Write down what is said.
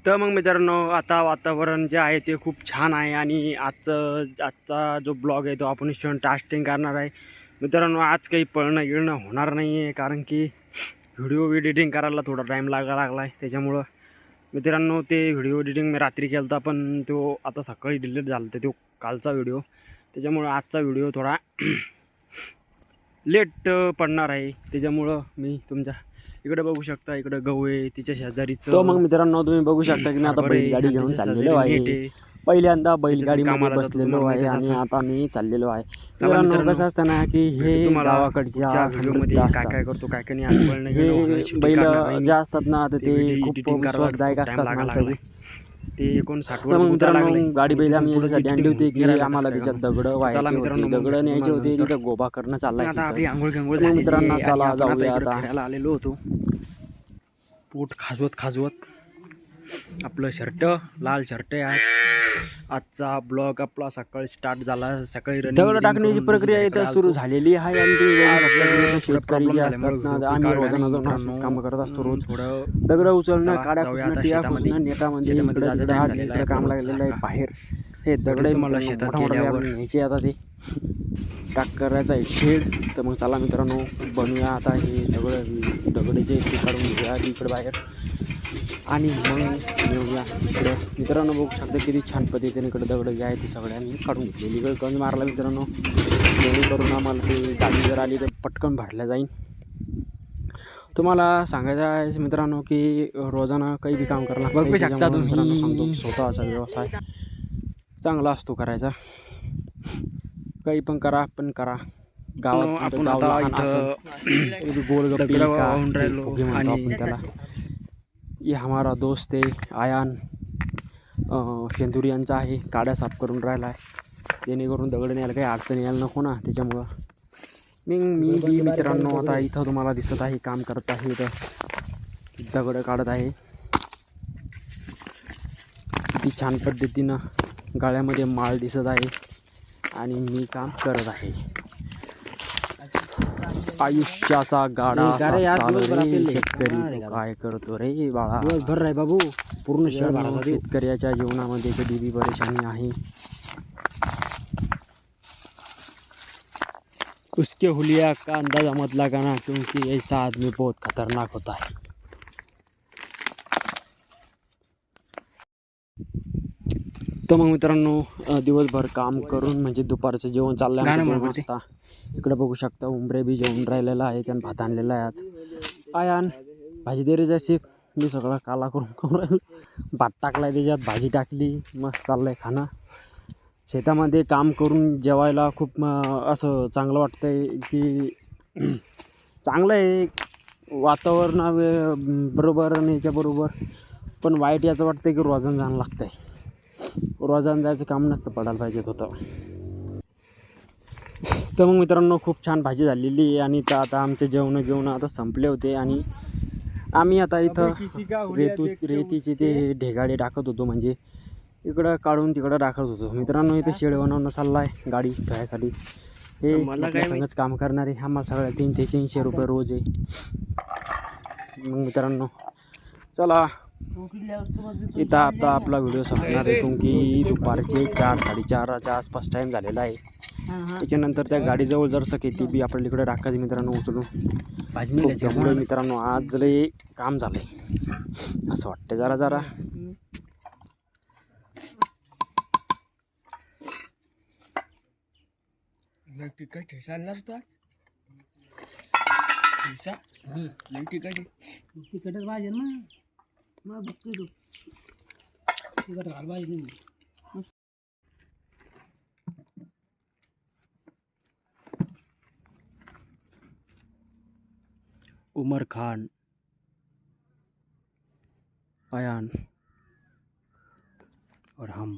तर मग मित्रांनो, आता वातावरण जे आहे ते खूप छान आहे आणि आजचा जो ब्लॉग आहे तो आपण टास्टिंग करणार आहे. मित्रांनो, आज काही पळणं गिळणं होणार नाही आहे, कारण की व्हिडिओ एडिटिंग करायला थोडा टाईम लागला आहे. त्याच्यामुळं मित्रांनो, ते व्हिडिओ एडिटिंग मी रात्री केला होता, पण तो आता सकाळी डिलीट झाला होता तो कालचा व्हिडिओ. त्याच्यामुळं आजचा व्हिडिओ थोडा लेट पडणार आहे. त्याच्यामुळं मी तुमच्या इकडे बघू शकता, इकडे गहू आहे, तिच्या शेजारीच. तो मग मित्रांनो, तुम्ही बघू शकता की मी आता बैलगाडी घेऊन चाललेलो आहे. पहिल्यांदा बैलगाडीमध्ये बसलेलो आहे आणि आता मी चाललेलो आहे. मित्रांनो, कसं असतं ना की हे गावाकडच्या व्हिडिओमध्ये काय काय करतो, काय काय नाही, हे बैल जे असतात ना, आता ते खूप विश्वासदायक असतात माणसाचे. ते 59 मित्रांनो, गाडी बैल आम्ही याच्यासाठी आणली होती की आम्हाला त्याच्यात दगड व्हायचे होते, दगड न्यायचे होते, तिथं गोबा करणं चाललाय. आता आपली आंघोळ झाली मित्रांनो, चला जाऊया आता. फिरायला आलेलो होतो, पोट खाजवत आपलं शर्ट, लाल शर्ट आहे. आजचा ब्लॉग आपला सकाळी स्टार्ट झाला. सकाळी दगड टाकण्याची प्रक्रिया इथं सुरू झालेली आहे आणि शेतकरी जे असतात ना, आम्ही रोजाना जाऊन अशीच कामं करत असतो. रोज दगड उचलणं, काड्या खुचणं, टिया खुचणं, नेटामध्ये इकडे काम लागलेलं आहे. बाहेर हे दगड मला शेतात न्यायचे, आता ते टाक करायचा आहे शेड. तर मग चला मित्रांनो, बनवूया आता हे सगळं दगडचे काढून घेऊया इकडे बाहेर आणि मग येऊया इकडं. मित्रांनो, बघू शकता किती छान पद्धतीने इकडे दगड जे आहे ते सगळ्यांनी काढून घेतलेली. इकडे कमी मारला मित्रांनो, जेणेकरून आम्हाला ते गाडी जर आली तर पटकन भरल्या जाईल. तुम्हाला सांगायचं आहे मित्रांनो की रोजाना काही बी काम करायला बघू शकता तुम्ही. सांगतो, स्वतःचा व्यवसाय चांगला असतो करायचा. काही पण करा, पण करा. गावात आपण गोलगप्पे आपण त्याला. ये हमारा दोस्त आहे आयान शेंदुरी यांचा आहे, काड्या साफ करून राहिला आहे, जेणेकरून दगड न्यायला काही अडचण यायला नको ना. त्याच्यामुळं मी मित्रांनो आता इथं तुम्हाला दिसत आहे काम करत आहे, इथं दगड काढत आहे. किती छान पद्धतीनं गाळ्यामध्ये माळ दिसत आहे आणि मी काम करत आहे. आयुष्याचा गाडा शेतकरी काय करतो रे बाळा, दिवसभर रे बाबू पूर्ण शेतकऱ्याच्या जीवनामध्ये कधी बी परेशानी आहे. उसके हुलिया का अंदाजा मत लगाना, क्योंकि ऐसा आदमी बहुत खतरनाक होता है. तर मग मित्रांनो, दिवसभर काम करून म्हणजे दुपारचं जेवण चाललं आहे 2 वाजता. इकडे बघू शकता उंबरे बी जेवून राहिलेला आहे, त्यानं भात आणलेला आहे. आज आयान भाजी दे रे जशी. मी सगळं काला करून खाऊन राहिलो. भात टाकला, त्याच्यात भाजी टाकली, मस्त चाललं आहे खाणं. शेतामध्ये काम करून जेवायला खूप असं चांगलं वाटतं आहे की चांगलं आहे वातावरणा बरोबर आणि याच्याबरोबर. पण वाईट याचं वाटतं की रोजानं जाणं लागतं आहे. रोजानं जायचं काम नसतं पडायला पाहिजेत होतं. तर मग मित्रांनो, खूप छान भाजी झालेली आहे आणि आता आमचे जेवण आता संपले होते आणि आम्ही आता इथं रेतीचे ते ढेगाडे टाकत होतो, म्हणजे इकडं काढून तिकडं टाकत होतो. मित्रांनो, इथं शेड बनवणं चाललं आहे गाडी धुवायसाठी. हे मला काय संगच काम करणारे, आम्हाला सगळ्या 300 रुपये रोज आहे. मग मित्रांनो, चला इथं आता आपला व्हिडिओ संपणार आहे, क्योंकि दुपारचे 4-4:30च्या आसपास टाईम झालेला आहे. त्याच्यानंतर त्या गाडीजवळ जर किती बी आपल्याला इकडे टाकायची मित्रांनो उचलून भाजी. त्यामुळे मित्रांनो आज लय काम झालं आहे असं वाटतं जरा. तिकट ठेसायलाच तो ठेसा तिकटच पाहिजे ना. मग बघतो तू तिकट घाल पाहिजे. उमर खान, आयान और हम